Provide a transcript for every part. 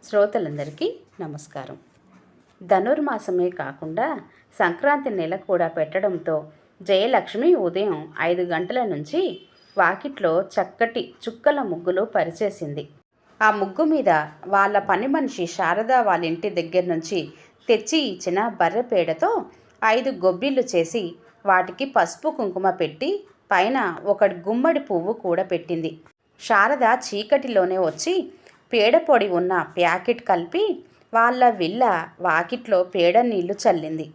శ్రోతలందరికీ నమస్కారం. ధనుర్మాసమే కాకుండా సంక్రాంతి నెల కూడా పెట్టడంతో జయలక్ష్మి ఉదయం 5 గంటల నుంచి వాకిట్లో చక్కటి చుక్కల ముగ్గులు పరిచేసింది. ఆ ముగ్గు మీద వాళ్ళ పని మనిషి శారద వాళ్ళ ఇంటి దగ్గర నుంచి తెచ్చి ఇచ్చిన బర్రెపేడతో 5 గొబ్బిళ్ళు చేసి వాటికి పసుపు కుంకుమ పెట్టి పైన ఒక గుమ్మడి పువ్వు కూడా పెట్టింది. శారద చీకటిలోనే వచ్చి పేడ పొడి ఉన్న ప్యాకెట్ కలిపి వాళ్ళ విల్ల వాకిట్లో పేడ నీళ్లు చల్లింది.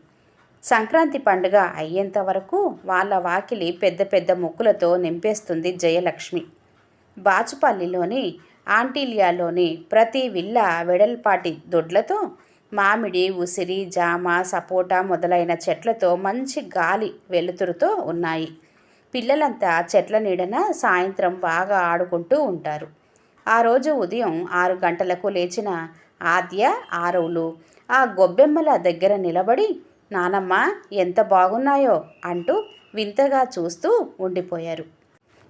సంక్రాంతి పండుగ అయ్యేంత వరకు వాళ్ళ వాకిలి పెద్ద పెద్ద ముక్కులతో నింపేస్తుంది జయలక్ష్మి. బాచుపల్లిలోని ఆంటీలియాలోని ప్రతి విల్ల వెడల్పాటి దొడ్లతో మామిడి, ఉసిరి, జామ, సపోటా మొదలైన చెట్లతో మంచి గాలి వెలుతురుతో ఉన్నాయి. పిల్లలంతా చెట్ల నీడన సాయంత్రం బాగా ఆడుకుంటూ ఉంటారు. ఆ రోజు ఉదయం 6 గంటలకు లేచిన ఆద్య, ఆరవులు ఆ గొబ్బెమ్మల దగ్గర నిలబడి నానమ్మ ఎంత బాగున్నాయో అంటూ వింతగా చూస్తూ ఉండిపోయారు.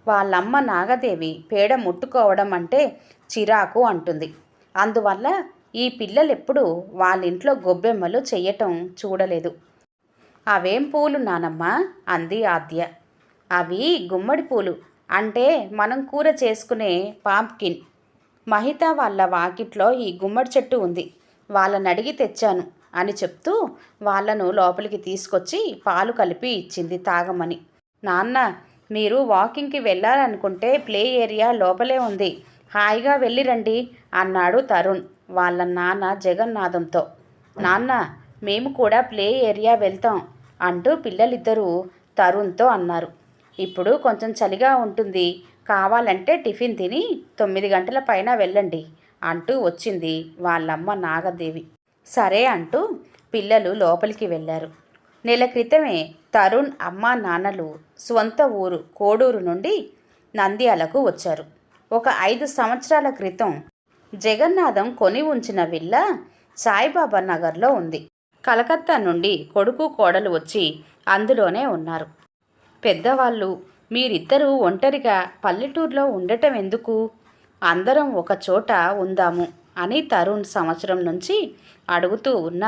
వాళ్ళమ్మ నాగదేవి పేడ ముట్టుకోవడం అంటే చిరాకు అంటుంది. అందువల్ల ఈ పిల్లలెప్పుడూ వాళ్ళింట్లో గొబ్బెమ్మలు చెయ్యటం చూడలేదు. అవేం పూలు నానమ్మ అంది ఆద్య. అవి గుమ్మడి పూలు, అంటే మనం కూర చేసుకునే పాంప్కిన్. మహిత వాళ్ళ వాకిట్లో ఈ గుమ్మడి చెట్టు ఉంది, వాళ్ళని అడిగి తెచ్చాను అని చెప్తూ వాళ్ళను లోపలికి తీసుకొచ్చి పాలు కలిపి ఇచ్చింది తాగమని. నాన్న, మీరు వాకింగ్కి వెళ్ళాలనుకుంటే ప్లే ఏరియా లోపలే ఉంది, హాయిగా వెళ్ళిరండి అన్నాడు తరుణ్ వాళ్ళ నాన్న జగన్నాథంతో. నాన్న, మేము కూడా ప్లే ఏరియా వెళ్తాం అంటూ పిల్లలిద్దరూ తరుణ్తో అన్నారు. ఇప్పుడు కొంచెం చలిగా ఉంటుంది, కావాలంటే టిఫిన్ తిని 9 గంటల పైన వెళ్ళండి అంటూ వచ్చింది వాళ్ళమ్మ నాగదేవి. సరే అంటూ పిల్లలు లోపలికి వెళ్ళారు. నెల క్రితమే తరుణ్ అమ్మ నాన్నలు స్వంత ఊరు కోడూరు నుండి నంద్యాలకు వచ్చారు. ఒక 5 సంవత్సరాల క్రితం జగన్నాథం కొని ఉంచిన విల్లా సాయిబాబా నగర్లో ఉంది. కలకత్తా నుండి కొడుకు కోడలు వచ్చి అందులోనే ఉన్నారు. పెద్దవాళ్ళు, మీరిద్దరూ ఒంటరిగా పల్లెటూరులో ఉండటం ఎందుకు, అందరం ఒక చోట ఉందాము అని తరుణ్ సంవత్సరం నుంచి అడుగుతూ ఉన్న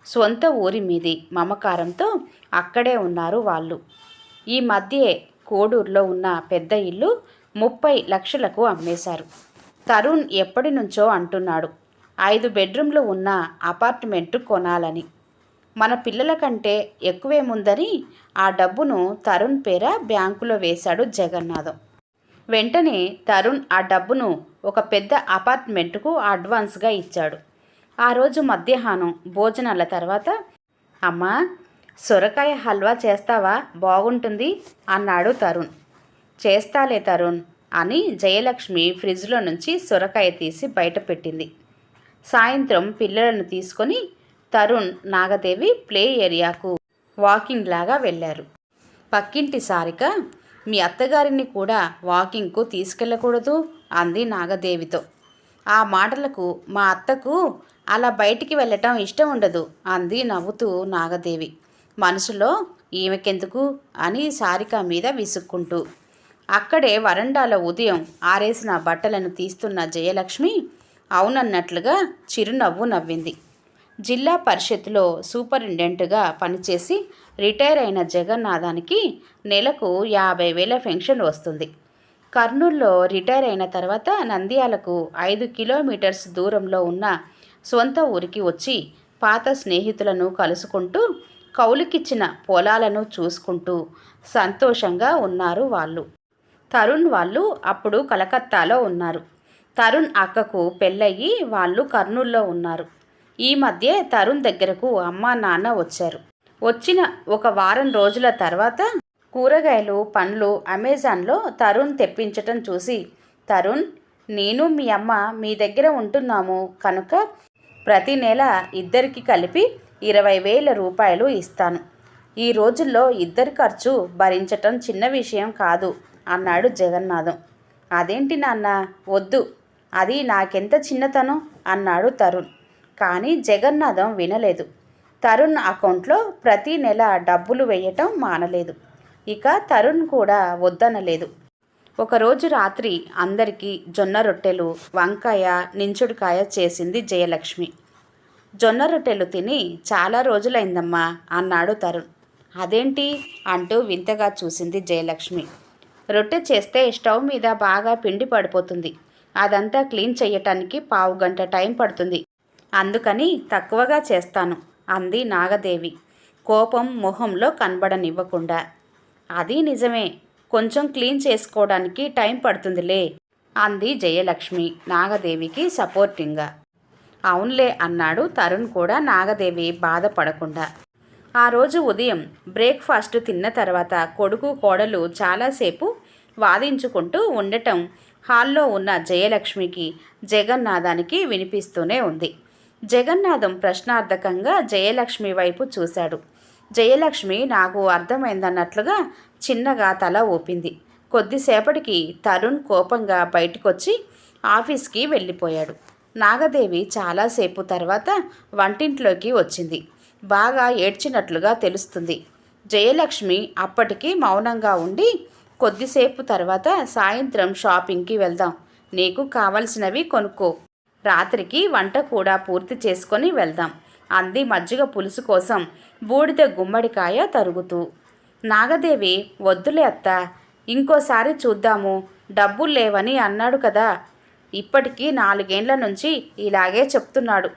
స్వంత ఊరి మీది మమకారంతో అక్కడే ఉన్నారు వాళ్ళు. ఈ మధ్యే కోడూరులో ఉన్న పెద్ద ఇల్లు 30 లక్షలకు అమ్మేశారు. తరుణ్ ఎప్పటి నుంచో అంటున్నాడు 5 బెడ్రూమ్లు ఉన్న అపార్ట్మెంటు కొనాలని. మన పిల్లల కంటే ఎక్కువేముందని ఆ డబ్బును తరుణ్ పేర బ్యాంకులో వేశాడు జగన్నాథం. వెంటనే తరుణ్ ఆ డబ్బును ఒక పెద్ద అపార్ట్మెంటుకు అడ్వాన్స్గా ఇచ్చాడు. ఆ రోజు మధ్యాహ్నం భోజనాల తర్వాత, అమ్మా, సొరకాయ హల్వా చేస్తావా, బాగుంటుంది అన్నాడు తరుణ్. చేస్తాలే తరుణ్ అని జయలక్ష్మి ఫ్రిడ్జ్లో నుంచి సొరకాయ తీసి బయట పెట్టింది. సాయంత్రం పిల్లలను తీసుకొని తరుణ్, నాగదేవి ప్లే ఏరియాకు వాకింగ్ లాగా వెళ్ళారు. పక్కింటి సారిక, మీ అత్తగారిని కూడా వాకింగ్కు తీసుకెళ్ళకూడదు అంది నాగదేవితో. ఆ మాటలకు మా అత్తకు అలా బయటికి వెళ్ళటం ఇష్టం ఉండదు అంది నవ్వుతూ నాగదేవి. మనసులో ఈమెకెందుకు అని సారిక మీద విసుక్కుంటూ. అక్కడే వరండాలో ఉదయం ఆరేసిన బట్టలను తీస్తున్న జయలక్ష్మి అవునన్నట్లుగా చిరునవ్వు నవ్వింది. జిల్లా పరిషత్లో సూపరింటెండెంట్గా పనిచేసి రిటైర్ అయిన జగన్నాథానికి నెలకు 50,000 పెన్షన్ వస్తుంది. కర్నూలులో రిటైర్ అయిన తర్వాత నంద్యాలకు 5 కిలోమీటర్స్ దూరంలో ఉన్న సొంత ఊరికి వచ్చి పాత స్నేహితులను కలుసుకుంటూ కౌలుకిచ్చిన పొలాలను చూసుకుంటూ సంతోషంగా ఉన్నారు వాళ్ళు. తరుణ్ వాళ్ళు అప్పుడు కలకత్తాలో ఉన్నారు. తరుణ్ అక్కకు పెళ్ళయి వాళ్ళు కర్నూలులో ఉన్నారు. ఈ మధ్య తరుణ్ దగ్గరకు అమ్మా నాన్న వచ్చారు. వచ్చిన ఒక వారం రోజుల తర్వాత కూరగాయలు, పండ్లు అమెజాన్లో తరుణ్ తెప్పించటం చూసి, తరుణ్, నేను మీ అమ్మ మీ దగ్గర ఉంటున్నాము కనుక ప్రతి నెల ఇద్దరికి కలిపి 20,000 రూపాయలు ఇస్తాను. ఈ రోజుల్లో ఇద్దరి ఖర్చు భరించటం చిన్న విషయం కాదు అన్నాడు జగన్నాథం. అదేంటి నాన్న, వద్దు, అది నాకెంత చిన్నతనం అన్నాడు తరుణ్. కానీ జగన్నాథం వినలేదు. తరుణ్ అకౌంట్లో ప్రతి నెల డబ్బులు వేయటం మానలేదు. ఇక తరుణ్ కూడా వద్దనలేదు. ఒకరోజు రాత్రి అందరికీ జొన్న రొట్టెలు, వంకాయ, నించుడికాయ చేసింది జయలక్ష్మి. జొన్న రొట్టెలు తిని చాలా రోజులైందమ్మా అన్నాడు తరుణ్. అదేంటి అంటూ వింతగా చూసింది జయలక్ష్మి. రొట్టె చేస్తే స్టవ్ మీద బాగా పిండి పడిపోతుంది. అదంతా క్లీన్ చెయ్యటానికి 15 గంట టైం పడుతుంది. అందుకని తక్కువగా చేస్తాను అంది నాగదేవి కోపం మొహంలో కనబడనివ్వకుండా. అది నిజమే, కొంచెం క్లీన్ చేసుకోవడానికి టైం పడుతుందిలే అంది జయలక్ష్మి నాగదేవికి సపోర్టింగ్గా. అవునులే అన్నాడు తరుణ్ కూడా నాగదేవి బాధపడకుండా. ఆ రోజు ఉదయం బ్రేక్ఫాస్ట్ తిన్న తర్వాత కొడుకు కోడలు చాలాసేపు వాదించుకుంటూ ఉండటం హాల్లో ఉన్న జయలక్ష్మికి జగన్నాథానికి వినిపిస్తూనే ఉంది. జగన్నాథం ప్రశ్నార్థకంగా జయలక్ష్మి వైపు చూశాడు. జయలక్ష్మి నాకు అర్థమైందన్నట్లుగా చిన్నగా తల ఊపింది. కొద్దిసేపటికి తరుణ్ కోపంగా బయటకొచ్చి ఆఫీస్కి వెళ్ళిపోయాడు. నాగదేవి చాలాసేపు తర్వాత వంటింట్లోకి వచ్చింది. బాగా ఏడ్చినట్లుగా తెలుస్తుంది. జయలక్ష్మి అప్పటికి మౌనంగా ఉండి, కొద్దిసేపు తర్వాత సాయంత్రం షాపింగ్కి వెళ్దాం, నీకు కావలసినవి కొనుక్కో, రాత్రికి వంట కూడా పూర్తి చేసుకొని వెళ్దాం అంది మజ్జిగ పులుసు కోసం బూడిద గుమ్మడికాయ తరుగుతూ. నాగదేవి వద్దులే అత్త, ఇంకోసారి చూద్దాము, డబ్బులు లేవని అన్నాడు కదా, ఇప్పటికీ 4 ఏళ్ల నుంచి ఇలాగే చెప్తున్నాడు.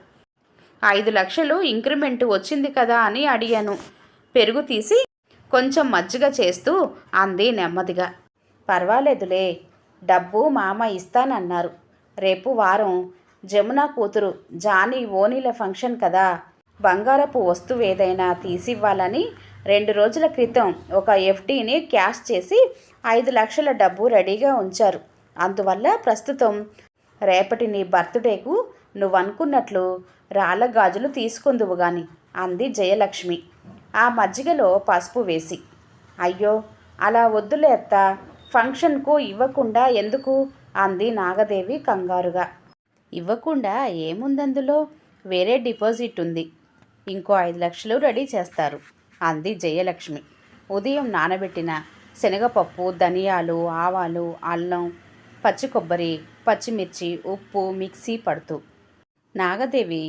5 లక్షలు ఇంక్రిమెంట్ వచ్చింది కదా అని అడిగాను. పెరుగు తీసి కొంచెం మజ్జిగ చేస్తూ అంది నెమ్మదిగా. పర్వాలేదులే, డబ్బు మామ ఇస్తానన్నారు. రేపు వారం జమున కూతురు జానీ ఓనీల ఫంక్షన్ కదా, బంగారపు వస్తువు ఏదైనా తీసివ్వాలని 2 రోజుల క్రితం ఒక ఎఫ్డీని క్యాష్ చేసి 5 లక్షల డబ్బు రెడీగా ఉంచారు. అందువల్ల ప్రస్తుతం రేపటి నీ బర్త్డేకు నువ్వనుకున్నట్లు రాళ్ళ గాజులు తీసుకుందువు గాని అంది జయలక్ష్మి ఆ మజ్జిగలో పసుపు వేసి. అయ్యో అలా వద్దులే అత్త, ఫంక్షన్కు ఇవ్వకుండా ఎందుకు అంది నాగదేవి కంగారుగా. ఇవ్వకుండా ఏముందందులో, వేరే డిపాజిట్ ఉంది, ఇంకో 5 లక్షలు రెడీ చేస్తారు అంది జయలక్ష్మి ఉదయం నానబెట్టిన శనగపప్పు, ధనియాలు, ఆవాలు, అల్లం, పచ్చి కొబ్బరి, పచ్చిమిర్చి, ఉప్పు మిక్సీ పడుతూ. నాగదేవి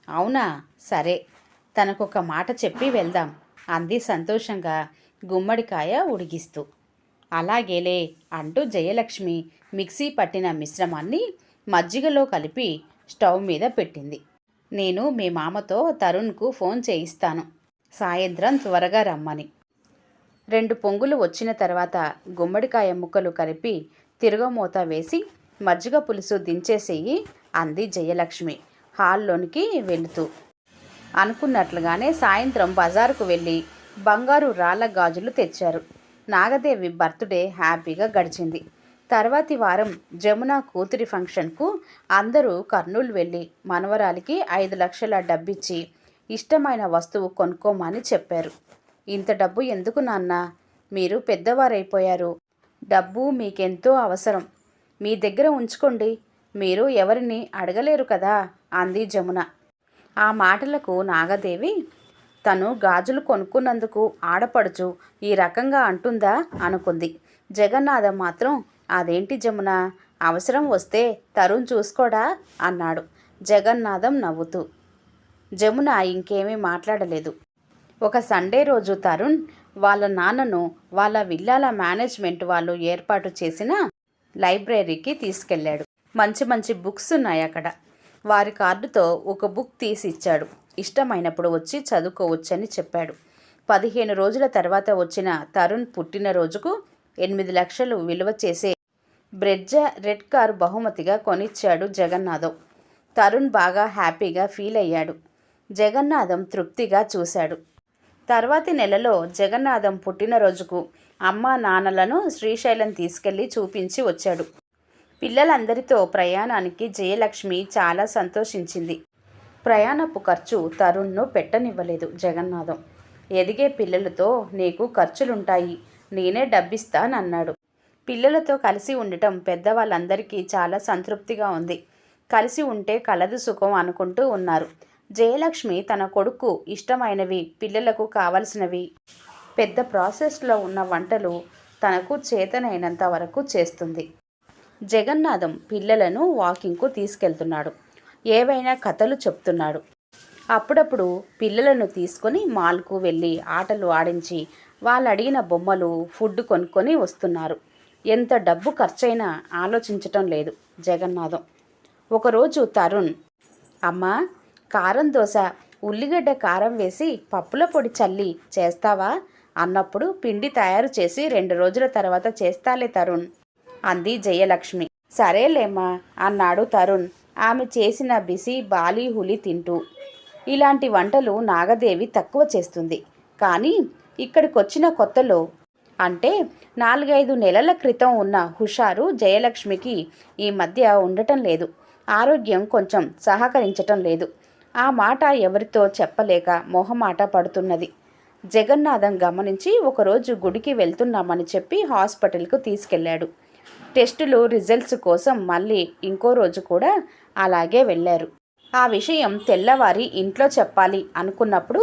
అవునా, సరే, తనకొక మాట చెప్పి వెళ్దాం అంది సంతోషంగా గుమ్మడికాయ ఉడిగిస్తూ. అలాగేలే అంటూ జయలక్ష్మి మిక్సీ పట్టిన మిశ్రమాన్ని మజ్జిగలో కలిపి స్టవ్ మీద పెట్టింది. నేను మీ మామతో తరుణ్కు ఫోన్ చేయిస్తాను, సాయంత్రం త్వరగా రమ్మని. 2 పొంగులు వచ్చిన తర్వాత గుమ్మడికాయ ముక్కలు కలిపి తిరగమూత వేసి మజ్జిగ పులుసు దించేసేయి అంది జయలక్ష్మి హాల్లోనికి వెళుతూ. అనుకున్నట్లుగానే సాయంత్రం బజారుకు వెళ్ళి బంగారు రాళ్ళ గాజులు తెచ్చారు. నాగదేవి బర్త్డే హ్యాపీగా గడిచింది. తర్వాతి వారం జమున కూతురి ఫంక్షన్కు అందరూ కర్నూలు వెళ్ళి మనవరాలికి 5 లక్షల డబ్బిచ్చి ఇష్టమైన వస్తువు కొనుక్కోమని చెప్పారు. ఇంత డబ్బు ఎందుకు నాన్న, మీరు పెద్దవారైపోయారు, డబ్బు మీకెంతో అవసరం, మీ దగ్గర ఉంచుకోండి, మీరు ఎవరిని అడగలేరు కదా అంది జమున. ఆ మాటలకు నాగదేవి తను గాజులు కొనుక్కున్నందుకు ఆడపడుచు ఈ రకంగా అంటుందా అనుకుంది. జగన్నాథం మాత్రం అదేంటి జమున, అవసరం వస్తే తరుణ్ చూసుకోడా అన్నాడు జగన్నాథం నవ్వుతూ. జమున ఇంకేమీ మాట్లాడలేదు. ఒక సండే రోజు తరుణ్ వాళ్ళ నాన్నను వాళ్ళ విల్లాల మేనేజ్మెంట్ వాళ్ళు ఏర్పాటు చేసిన లైబ్రరీకి తీసుకెళ్ళాడు. మంచి మంచి బుక్స్ ఉన్నాయి అక్కడ. వారి కార్డుతో ఒక బుక్ తీసి ఇచ్చాడు. ఇష్టమైనప్పుడు వచ్చి చదువుకోవచ్చని చెప్పాడు. 15 రోజుల తర్వాత వచ్చిన తరుణ్ పుట్టినరోజుకు 8 లక్షలు విలువ చేసే బ్రెడ్జా రెడ్ కారు బహుమతిగా కొనిచ్చాడు జగన్నాథం. తరుణ్ బాగా హ్యాపీగా ఫీల్ అయ్యాడు. జగన్నాథం తృప్తిగా చూశాడు. తర్వాతి నెలలో జగన్నాథం పుట్టినరోజుకు అమ్మా నాన్నలను శ్రీశైలం తీసుకెళ్లి చూపించి వచ్చాడు. పిల్లలందరితో ప్రయాణానికి జయలక్ష్మి చాలా సంతోషించింది. ప్రయాణపు ఖర్చు తరుణ్ను పెట్టనివ్వలేదు జగన్నాథం. ఎదిగే పిల్లలతో నీకు ఖర్చులుంటాయి, నేనే డబ్బిస్తానన్నాడు. పిల్లలతో కలిసి ఉండటం పెద్దవాళ్ళందరికీ చాలా సంతృప్తిగా ఉంది. కలిసి ఉంటే కలదు సుఖం అనుకుంటూ ఉన్నారు. జయలక్ష్మి తన కొడుకు ఇష్టమైనవి, పిల్లలకు కావలసినవి, పెద్ద ప్రాసెస్లో ఉన్న వంటలు తనకు చేతనైనంత వరకు చేస్తుంది. జగన్నాథం పిల్లలను వాకింగ్కు తీసుకెళ్తున్నాడు. ఏవైనా కథలు చెప్తున్నాడు. అప్పుడప్పుడు పిల్లలను తీసుకొని మాల్కు వెళ్ళి ఆటలు ఆడించి వాళ్ళు అడిగిన బొమ్మలు, ఫుడ్ కొనుక్కొని వస్తున్నారు. ఎంత డబ్బు ఖర్చైనా ఆలోచించటం లేదు జగన్నాథం. ఒకరోజు తరుణ్, అమ్మా కారం దోశ, ఉల్లిగడ్డ కారం వేసి పప్పుల పొడి చల్లి చేస్తావా అన్నప్పుడు పిండి తయారు చేసి 2 రోజుల తర్వాత చేస్తాలే తరుణ్ అంది జయలక్ష్మి. సరేలేమ్మా అన్నాడు తరుణ్ ఆమె చేసిన బిసి బాలి హులి తింటూ. ఇలాంటి వంటలు నాగదేవి తక్కువ చేస్తుంది. కానీ ఇక్కడికొచ్చిన కొత్తలో, అంటే 4-5 నెలల క్రితం ఉన్న హుషారు జయలక్ష్మికి ఈ మధ్య ఉండటం లేదు. ఆరోగ్యం కొంచెం సహకరించటం లేదు. ఆ మాట ఎవరితో చెప్పలేక మొహమాట పడుతున్నది. జగన్నాథం గమనించి ఒకరోజు గుడికి వెళ్తున్నామని చెప్పి హాస్పిటల్కు తీసుకెళ్లాడు. టెస్టులు రిజల్ట్స్ కోసం మళ్ళీ ఇంకో రోజు కూడా అలాగే వెళ్ళారు. ఆ విషయం తెల్లవారి ఇంట్లో చెప్పాలి అనుకున్నప్పుడు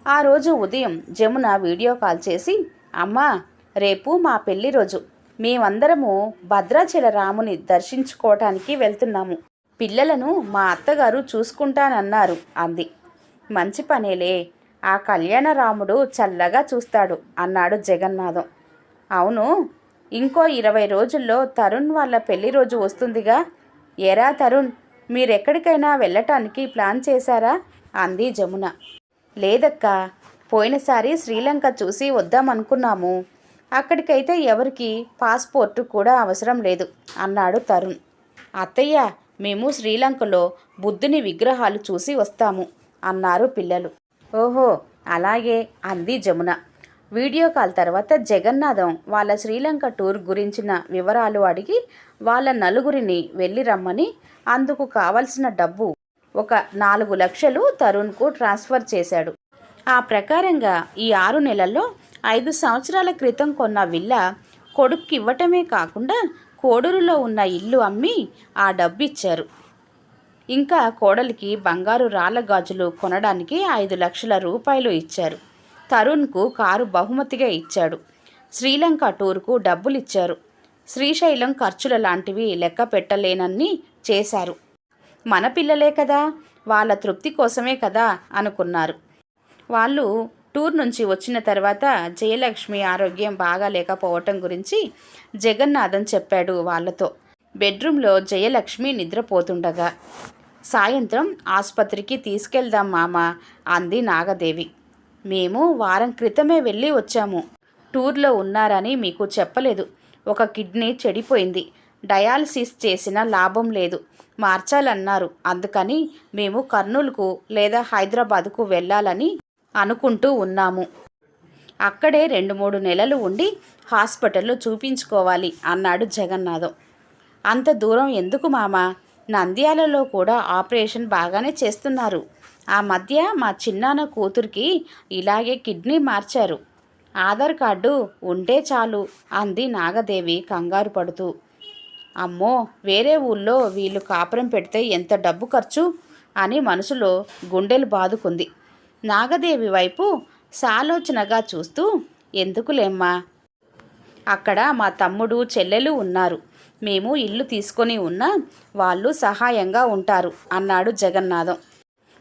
ఆ రోజు ఉదయం జమున వీడియో కాల్ చేసి, అమ్మా రేపు మా పెళ్లి రోజు, మేమందరము భద్రాచల రాముని దర్శించుకోవటానికి వెళ్తున్నాము. పిల్లలను మా అత్తగారు చూసుకుంటానన్నారు అంది. మంచి పనేలే, ఆ కళ్యాణ రాముడు చల్లగా చూస్తాడు అన్నాడు జగన్నాథం. అవును, ఇంకో 20 రోజుల్లో తరుణ్ వాళ్ళ పెళ్లి రోజు వస్తుందిగా. ఎరా తరుణ్, మీరెక్కడికైనా వెళ్ళటానికి ప్లాన్ చేశారా అంది జమున. లేదక్కా, పోయినసారి శ్రీలంక చూసి వద్దామనుకున్నాము. అక్కడికైతే ఎవరికి పాస్పోర్టు కూడా అవసరం లేదు అన్నాడు తరుణ్. అత్తయ్య, మేము శ్రీలంకలో బుద్ధుని విగ్రహాలు చూసి వస్తాము అన్నారు పిల్లలు. ఓహో అలాగే అంది జమున. వీడియో కాల్ తర్వాత జగన్నాథం వాళ్ళ శ్రీలంక టూర్ గురించిన వివరాలు అడిగి వాళ్ళ నలుగురిని వెళ్ళి రమ్మని, అందుకు కావలసిన డబ్బు ఒక 4 లక్షలు తరుణ్కు ట్రాన్స్ఫర్ చేశాడు. ఆ ప్రకారంగా ఈ 6 నెలల్లో 5 సంవత్సరాల క్రితం కొన్న విల్లా కొడుక్కి ఇవ్వటమే కాకుండా కోడూరులో ఉన్న ఇల్లు అమ్మి ఆ డబ్బు ఇచ్చారు. ఇంకా కోడలికి బంగారు రాళ్ళ గాజులు కొనడానికి 5 లక్షల రూపాయలు ఇచ్చారు. తరుణ్కు కారు బహుమతిగా ఇచ్చాడు. శ్రీలంక టూర్కు డబ్బులు ఇచ్చారు. శ్రీశైలం ఖర్చుల లాంటివి లెక్క పెట్టలేనన్ని చేశారు. మన పిల్లలే కదా, వాళ్ళ తృప్తి కోసమే కదా అనుకున్నారు. వాళ్ళు టూర్ నుంచి వచ్చిన తర్వాత జయలక్ష్మి ఆరోగ్యం బాగా లేకపోవటం గురించి జగన్నాథం చెప్పాడు వాళ్ళతో. బెడ్రూమ్లో జయలక్ష్మి నిద్రపోతుండగా, సాయంత్రం ఆసుపత్రికి తీసుకెళ్దాం మామ అంది నాగదేవి. మేము వారం క్రితమే వెళ్ళి వచ్చాము. టూర్లో ఉన్నారని మీకు చెప్పలేదు. ఒక కిడ్నీ చెడిపోయింది. డయాలసిస్ చేసిన లాభం లేదు, మార్చాలన్నారు. అందుకని మేము కర్నూలుకు లేదా హైదరాబాదుకు వెళ్ళాలని అనుకుంటూ ఉన్నాము. అక్కడే 2-3 నెలలు ఉండి హాస్పిటల్లో చూపించుకోవాలి అన్నాడు జగన్నాథం. అంత దూరం ఎందుకు మామ, నంద్యాలలో కూడా ఆపరేషన్ బాగానే చేస్తున్నారు. ఆ మధ్య మా చిన్నాన్న కూతురికి ఇలాగే కిడ్నీ మార్చారు. ఆధార్ కార్డు ఉంటే చాలు అంది నాగదేవి కంగారు పడుతూ. అమ్మో, వేరే ఊళ్ళో వీళ్ళు కాపురం పెడితే ఎంత డబ్బు ఖర్చు అని మనసులో గుండెలు బాదుకుంది. నాగదేవి వైపు సాలోచనగా చూస్తూ, ఎందుకులేమ్మా, అక్కడ మా తమ్ముడు చెల్లెలు ఉన్నారు. మేము ఇల్లు తీసుకొని ఉన్నా వాళ్ళు సహాయంగా ఉంటారు అన్నాడు జగన్నాథం.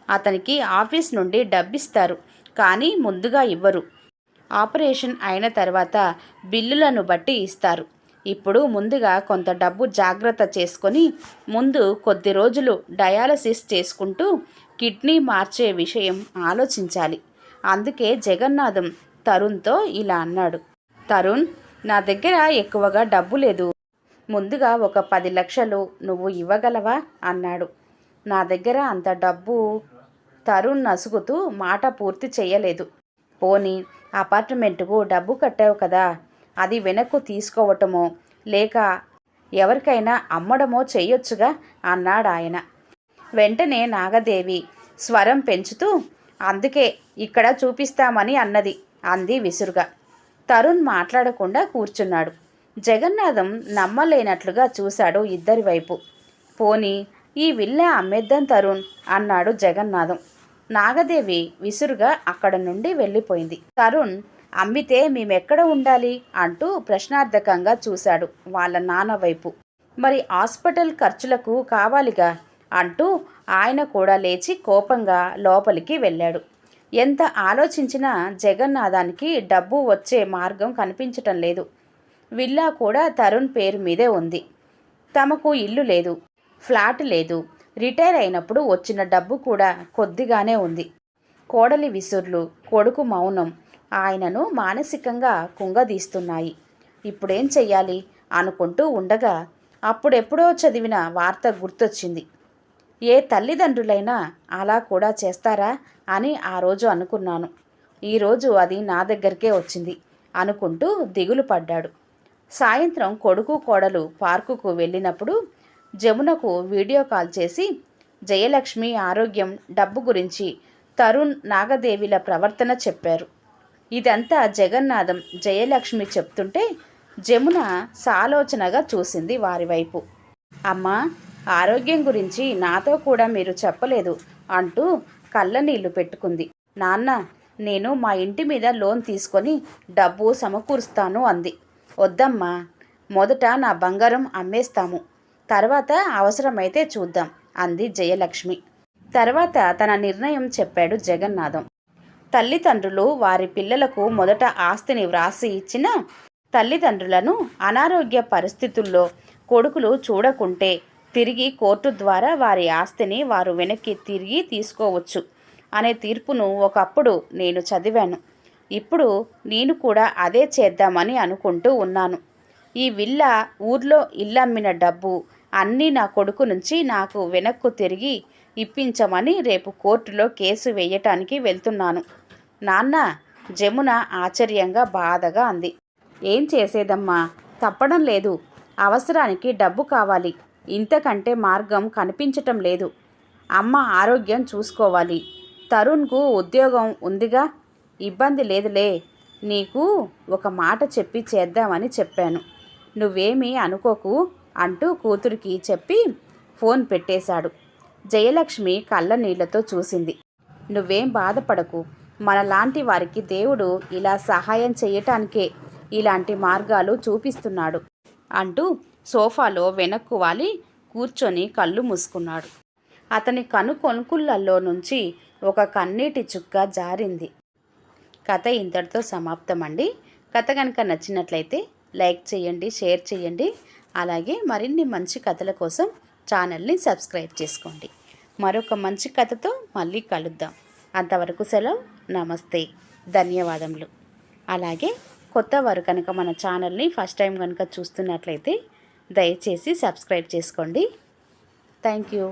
అతనికి ఆఫీస్ నుండి డబ్బిస్తారు, కానీ ముందుగా ఇవ్వరు. ఆపరేషన్ అయిన తర్వాత బిల్లులను బట్టి ఇస్తారు. ఇప్పుడు ముందుగా కొంత డబ్బు జాగ్రత్త చేసుకొని ముందు కొద్ది రోజులు డయాలసిస్ చేసుకుంటూ కిడ్నీ మార్చే విషయం ఆలోచించాలి. అందుకే జగన్నాథం తరుణ్తో ఇలా అన్నాడు. తరుణ్, నా దగ్గర ఎక్కువగా డబ్బు లేదు. ముందుగా ఒక 10 లక్షలు నువ్వు ఇవ్వగలవా అన్నాడు. నా దగ్గర అంత డబ్బు, తరుణ్ నసుగుతూ మాట పూర్తి చేయలేదు. పోనీ అపార్ట్మెంటుకు డబ్బు కట్టావు కదా, అది వెనక్కు తీసుకోవటమో లేక ఎవరికైనా అమ్మడమో చెయ్యొచ్చుగా అన్నాడాయన. వెంటనే నాగదేవి స్వరం పెంచుతూ, అందుకే ఇక్కడ చూపిస్తామని అన్నది అంది విసురుగా. తరుణ్ మాట్లాడకుండా కూర్చున్నాడు. జగన్నాథం నమ్మలేనట్లుగా చూశాడు ఇద్దరి వైపు. పోనీ ఈ విల్లా అమ్మేద్దాం తరుణ్ అన్నాడు జగన్నాథం. నాగదేవి విసురుగా అక్కడ నుండి వెళ్ళిపోయింది. తరుణ్ అమ్మితే మేమెక్కడ ఉండాలి అంటూ ప్రశ్నార్థకంగా చూశాడు వాళ్ళ నాన్న వైపు. మరి హాస్పిటల్ ఖర్చులకు కావాలిగా అంటూ ఆయన కూడా లేచి కోపంగా లోపలికి వెళ్ళాడు. ఎంత ఆలోచించినా జగన్నాథానికి డబ్బు వచ్చే మార్గం కనిపించటం లేదు. విల్లా కూడా తరుణ్ పేరు మీదే ఉంది. తమకు ఇల్లు లేదు, ఫ్లాట్ లేదు. రిటైర్ అయినప్పుడు వచ్చిన డబ్బు కూడా కొద్దిగానే ఉంది. కోడలి విసుర్లు, కొడుకు మౌనం ఆయనను మానసికంగా కుంగదీస్తున్నాయి. ఇప్పుడేం చెయ్యాలి అనుకుంటూ ఉండగా అప్పుడెప్పుడో చదివిన వార్త గుర్తొచ్చింది. ఏ తల్లిదండ్రులైనా అలా కూడా చేస్తారా అని ఆ రోజు అనుకున్నాను. ఈరోజు అది నా దగ్గరికే వచ్చింది అనుకుంటూ దిగులు పడ్డాడు. సాయంత్రం కొడుకు కోడలు పార్కుకు వెళ్ళినప్పుడు జమునకు వీడియో కాల్ చేసి జయలక్ష్మి ఆరోగ్యం, డబ్బు గురించి తరుణ్, నాగదేవిల ప్రవర్తన చెప్పారు. ఇదంతా జగన్నాథం, జయలక్ష్మి చెప్తుంటే జమున సాలోచనగా చూసింది వారి వైపు. అమ్మా, ఆరోగ్యం గురించి నాతో కూడా మీరు చెప్పలేదు అంటూ కళ్ళనీళ్లు పెట్టుకుంది. నాన్న, నేను మా ఇంటి మీద లోన్ తీసుకొని డబ్బు సమకూరుస్తాను అంది. వద్దమ్మా, మొదట నా బంగారం అమ్మేస్తాము, తర్వాత అవసరమైతే చూద్దాం అంది జయలక్ష్మి. తర్వాత తన నిర్ణయం చెప్పాడు జగన్నాథం. తల్లిదండ్రులు వారి పిల్లలకు మొదట ఆస్తిని వ్రాసి ఇచ్చిన తల్లిదండ్రులను అనారోగ్య పరిస్థితుల్లో కొడుకులు చూడకుంటే తిరిగి కోర్టు ద్వారా వారి ఆస్తిని వారు వెనక్కి తిరిగి తీసుకోవచ్చు అనే తీర్పును ఒకప్పుడు నేను చదివాను. ఇప్పుడు నేను కూడా అదే చేద్దామని అనుకుంటూ ఉన్నాను. ఈ విల్లా, ఊర్లో ఇల్లమ్మిన డబ్బు అన్నీ నా కొడుకు నుంచి నాకు వెనక్కు తిరిగి ఇప్పించమని రేపు కోర్టులో కేసు వేయటానికి వెళ్తున్నాను నాన్న. జమున ఆశ్చర్యంగా బాధగా అంది. ఏం చేసేదమ్మా, తప్పడం లేదు. అవసరానికి డబ్బు కావాలి. ఇంతకంటే మార్గం కనిపించటం లేదు. అమ్మ ఆరోగ్యం చూసుకోవాలి. తరుణ్కు ఉద్యోగం ఉందిగా, ఇబ్బంది లేదులే. నీకు ఒక మాట చెప్పి చేద్దామని చెప్పాను, నువ్వేమీ అనుకోకు అంటూ కూతురికి చెప్పి ఫోన్ పెట్టేశాడు. జయలక్ష్మి కళ్ళ నీళ్లతో చూసింది. నువ్వేం బాధపడకు, మనలాంటి వారికి దేవుడు ఇలా సహాయం చేయటానికే ఇలాంటి మార్గాలు చూపిస్తున్నాడు అంటూ సోఫాలో వెనక్కు వాలి కూర్చొని కళ్ళు మూసుకున్నాడు. అతని కనుకొనుకుళ్ళల్లో నుంచి ఒక కన్నీటి చుక్క జారింది. కథ ఇంతటితో సమాప్తమండి. కథ కనుక నచ్చినట్లయితే లైక్ చేయండి, షేర్ చేయండి. అలాగే మరిన్ని మంచి కథల కోసం ఛానల్ని సబ్స్క్రైబ్ చేసుకోండి. మరొక మంచి కథతో మళ్ళీ కలుద్దాం. అంతవరకు సెలవు. నమస్తే, ధన్యవాదములు. అలాగే కొత్త వారు కనుక మన ఛానల్ని ఫస్ట్ టైం కనుక చూస్తున్నట్లయితే దయచేసి సబ్స్క్రైబ్ చేసుకోండి. Thank you.